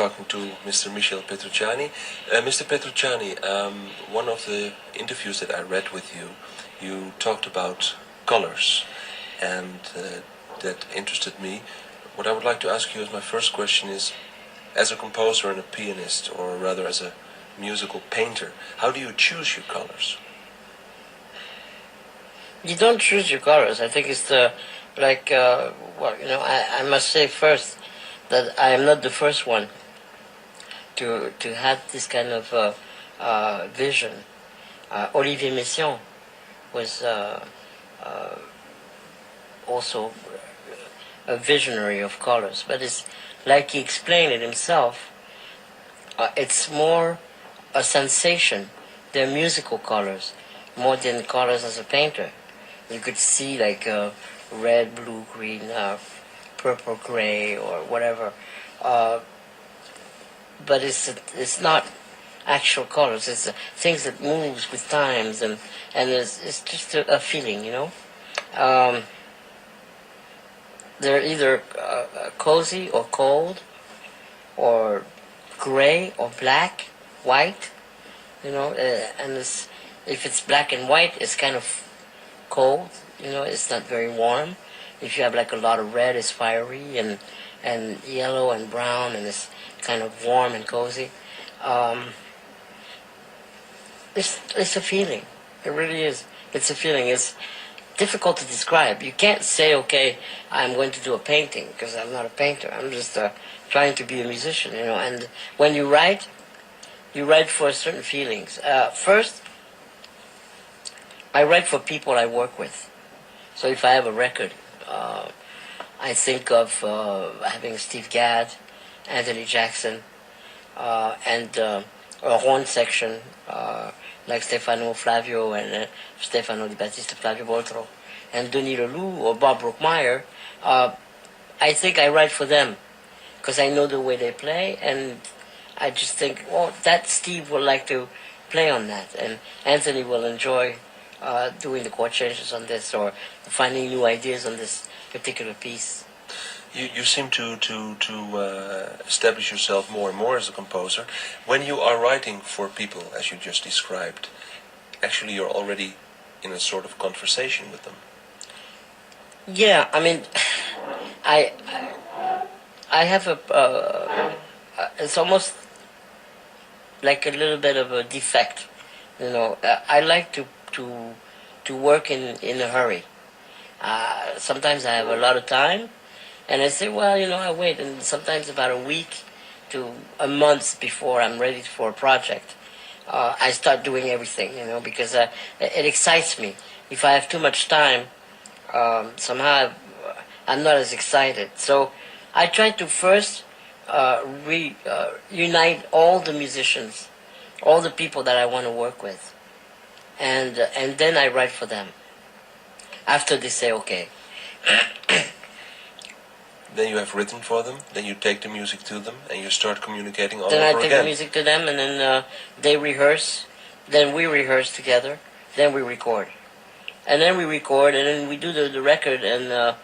talking to Mr. Michel PETRUCCIANI. Mr. PETRUCCIANI, one of the interviews that I read with you, you talked about colors, and that interested me. What I would like to ask you as my first question is, as a composer and a pianist, or rather as a musical painter, how do you choose your colors? You don't choose your colors. I think it's I must say first that I am not the first one to have this kind of vision. Olivier Messiaen was also a visionary of colors, but it's like he explained it himself. It's more a sensation. They're musical colors more than colors as a painter. You could see like red, blue, green, purple, gray, or whatever. But it's not actual colors. It's things that moves with times, and it's just a feeling, you know. They're either cozy or cold, or gray or black, white, you know. And if it's black and white, it's kind of cold, you know. It's not very warm. If you have like a lot of red, it's fiery, and yellow and brown, and it's kind of warm and cozy. It's a feeling. It really is. It's a feeling. It's difficult to describe. You can't say, okay, I'm going to do a painting, because I'm not a painter. I'm just trying to be a musician, you know. And when you write for certain feelings. First, I write for people I work with. So if I have a record, I think of having Steve Gadd, Anthony Jackson, and a horn section like Stefano Flavio and Stefano Di Battista Flavio Boltro, and Denis Leloup or Bob Brookmeyer. I think I write for them because I know the way they play, and I just think, well, that Steve would like to play on that, and Anthony will enjoy doing the chord changes on this, or finding new ideas on this particular piece. You seem to establish yourself more and more as a composer. When you are writing for people, as you just described, actually you're already in a sort of conversation with them. Yeah, I mean, I have it's almost like a little bit of a defect, you know. I like to work in a hurry. Sometimes I have a lot of time, and I say, well, you know, I wait, and sometimes about a week to a month before I'm ready for a project, I start doing everything, you know, because it excites me. If I have too much time, somehow I'm not as excited. So I try to first unite all the musicians, all the people that I want to work with, and then I write for them. After they say okay. Then you have written for them, then you take the music to them, and you start communicating all over again. Then I take the music to them, and then they rehearse, then we rehearse together, then we record. And then we record, and then we do the record, and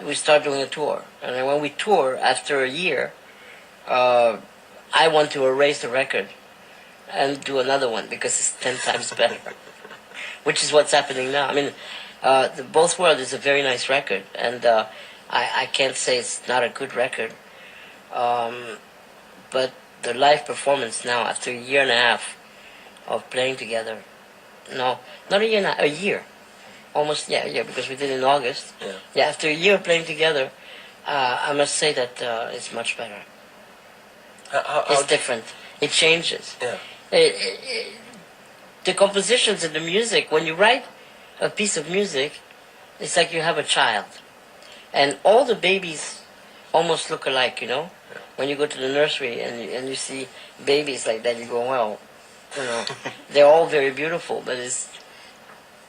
we start doing a tour. And then when we tour, after a year, I want to erase the record and do another one, because it's 10 times better. Which is what's happening now. I mean, the Both Worlds is a very nice record, and I can't say it's not a good record, but the live performance now, after a year and a half of playing together, no, not a year and a half, a year, almost, yeah, because we did it in August. Yeah, after a year of playing together, I must say that it's much better. It's different. It changes. Yeah. The compositions and the music, when you write a piece of music, it's like you have a child. And all the babies almost look alike, you know? Yeah. When you go to the nursery and you see babies like that, you go, well, you know, they're all very beautiful, but it's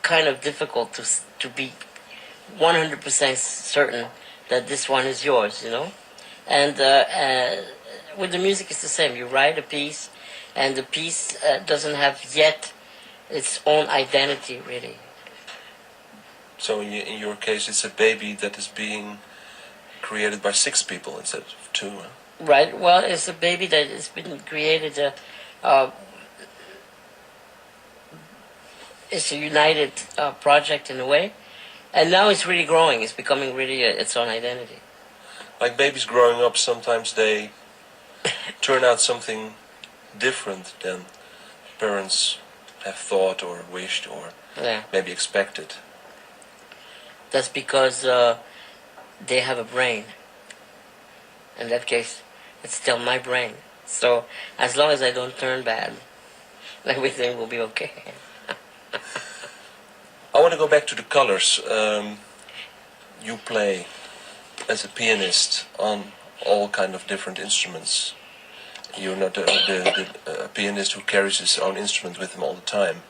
kind of difficult to be 100% certain that this one is yours, you know? And with the music, it's the same. You write a piece, and the piece doesn't have yet its own identity, really. So in your case, it's a baby that is being created by 6 people instead of 2, huh? Right. Well, it's a baby that has been created. It's a united project in a way, and now it's really growing. It's becoming really its own identity. Like babies growing up, sometimes they turn out something different than parents have thought or wished or maybe expected. That's because they have a brain. In that case, it's still my brain. So as long as I don't turn bad, everything will be okay. I want to go back to the colors. You play as a pianist on all kind of different instruments. You're not the pianist who carries his own instrument with him all the time.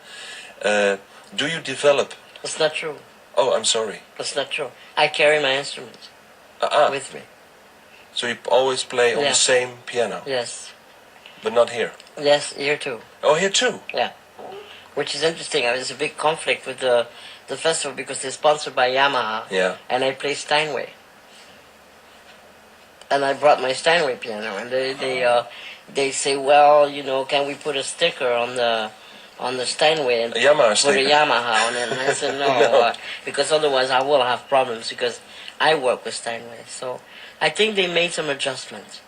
Do you develop? That's not true. Oh, I'm sorry. That's not true. I carry my instrument with me. So you always play on the same piano? Yes. But not here? Yes, here too. Oh, here too? Yeah. Which is interesting. There's a big conflict with the festival because they're sponsored by Yamaha. Yeah. And I play Steinway. And I brought my Steinway piano, and they say, well, you know, can we put a sticker on the Steinway and a Yamaha put sticker. A Yamaha on it? And I said no, because otherwise I will have problems because I work with Steinway. So I think they made some adjustments,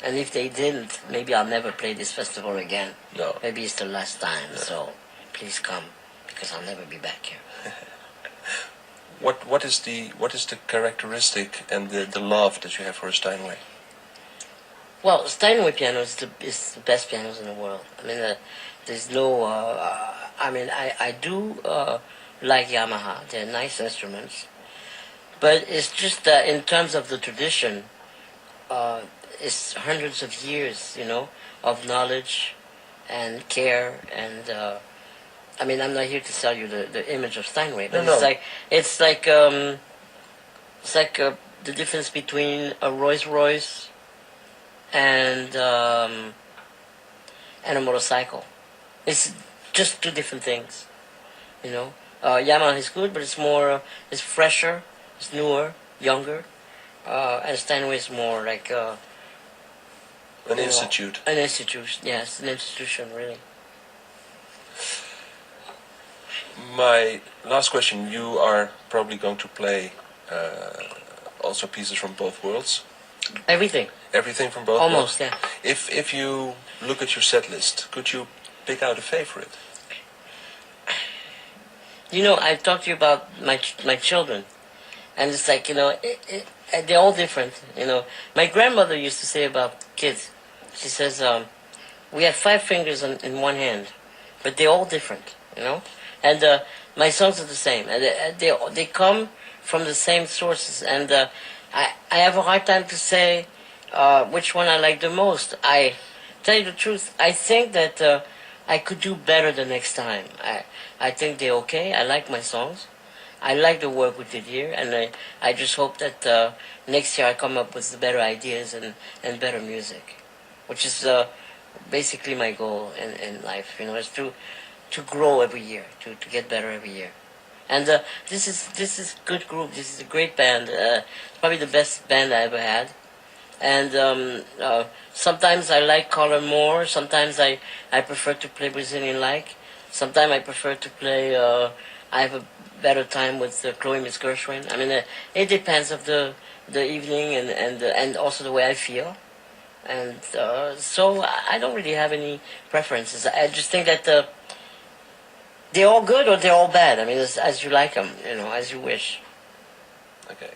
and if they didn't, maybe I'll never play this festival again. No. Maybe it's the last time. No. So please come, because I'll never be back here. What is the characteristic and the love that you have for a Steinway? Well, Steinway piano is the best pianos in the world. I mean, there's no. I mean, I do like Yamaha. They're nice instruments, but it's just that in terms of the tradition, it's hundreds of years, you know, of knowledge and care and. I mean, I'm not here to sell you the image of Steinway, but it's like the difference between a Rolls Royce and a motorcycle. It's just two different things, you know. Yamaha is good, but it's more, it's fresher, it's newer, younger, and Steinway is more like an institute. An institution, yes, an institution, really. My last question, you are probably going to play also pieces from both worlds? Everything. Everything from both Almost, worlds? Yeah. If you look at your set list, could you pick out a favorite? You know, I talked to you about my children, and it's like, you know, they're all different, you know. My grandmother used to say about kids, she says, we have 5 fingers in one hand, but they're all different, you know. And my sons are the same, and they come from the same sources. And I have a hard time to say which one I like the most. I tell you the truth, I think that I could do better the next time. I think they're okay. I like my songs. I like the work we did here, and I just hope that next year I come up with better ideas and better music, which is basically my goal in life. You know, is to grow every year, to get better every year. And this is good group. This is a great band. Probably the best band I ever had. And sometimes I like color more. Sometimes I prefer to play Brazilian-like. Sometimes I prefer to play. I have a better time with Chloe Miss Gershwin. I mean, it depends of the evening and also the way I feel. And so I don't really have any preferences. I just think that they're all good or they're all bad. I mean, as you like them, you know, as you wish. Okay.